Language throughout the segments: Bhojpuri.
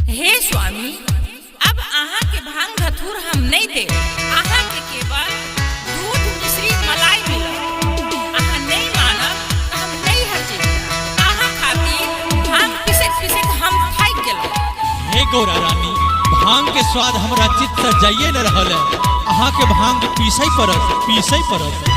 हे स्वामी, अब आहा के भांग धतूर हम नहीं दे। आहा के केवल दूध मिश्री मलाई मिले। आहा नहीं मानब तो हम नहीं हटे। आहा खातिर भांग पिसत पिसत हम थाक गेल। हे गौरा रानी, भांग के स्वाद हमरा चित्त से जाइए न रहल है। अहाँ के भांग पीसै पड़त।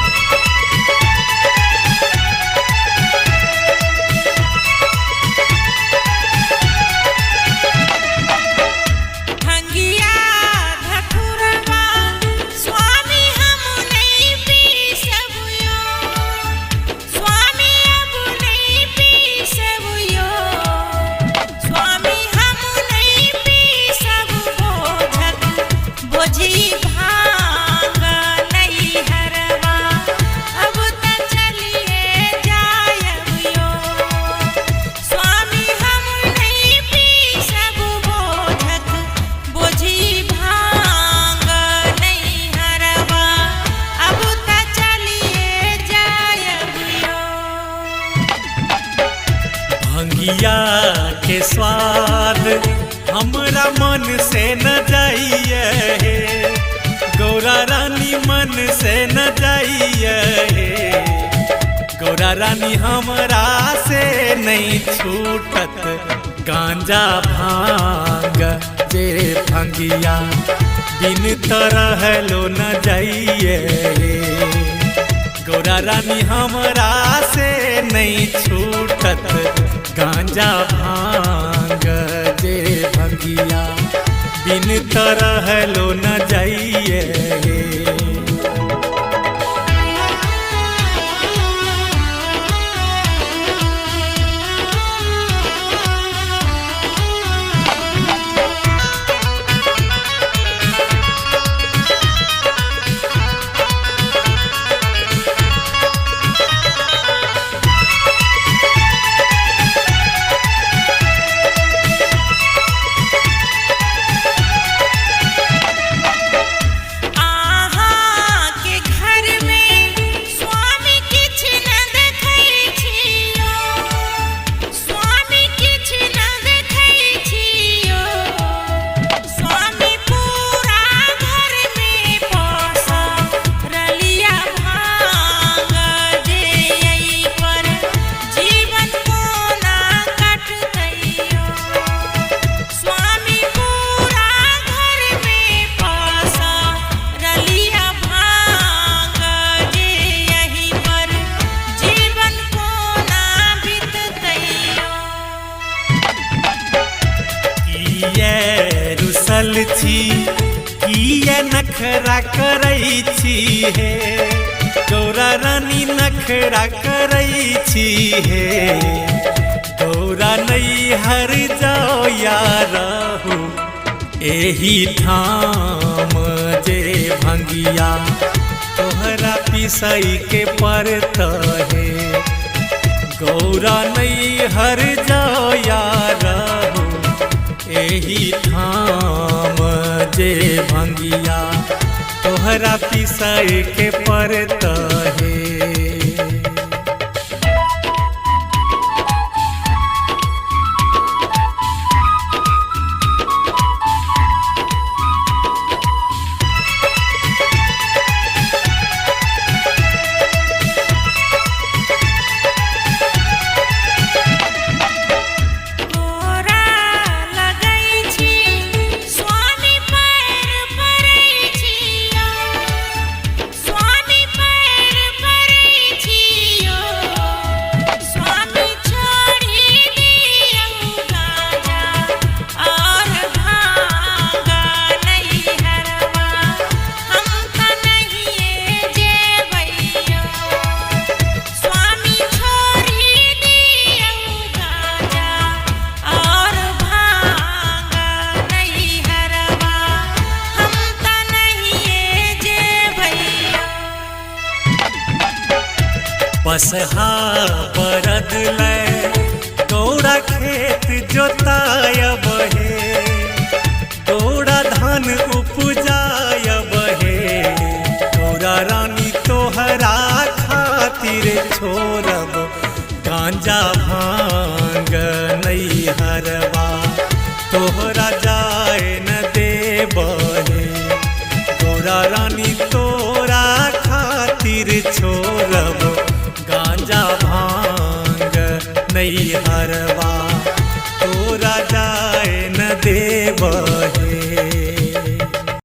भंगिया के स्वाद हमरा मन से न जाइए हे, गौरा रानी मन से न जाइए हे। गौरा रानी हमरा से नहीं छूटत गांजा भांग जे भंगिया बिन तरह लो न जाइए हे। गौरा रानी हमरा से नहीं छूटत गांजा भांग जे भंगिया बिन तरह लो न जाइए हे। रुसल छी किए नखरा करै छी हे, गौरा रानी नखरा करै छी हे। गौरा नहीं हर जाओ यार एही ठाम जे भंगिया तोहरा पिसई के पड़त हे। गौरा नहीं हर जाओ यार एही ठाम जे भंगिया तोहरा पिसई के पड़त हे। बसहा बरद ले गौरा खेत जोतायब हे, गौरा धान उपजायब हे। गौरा रानी तोहरा खातिर छोड़ब गांजा भांग नहीं हरवा तोहरा जाए न देबहे गौरा रानी तोरा खातिर छोड़ब गांजा भांग नहीं हरवा तोरा जाए न देबहे।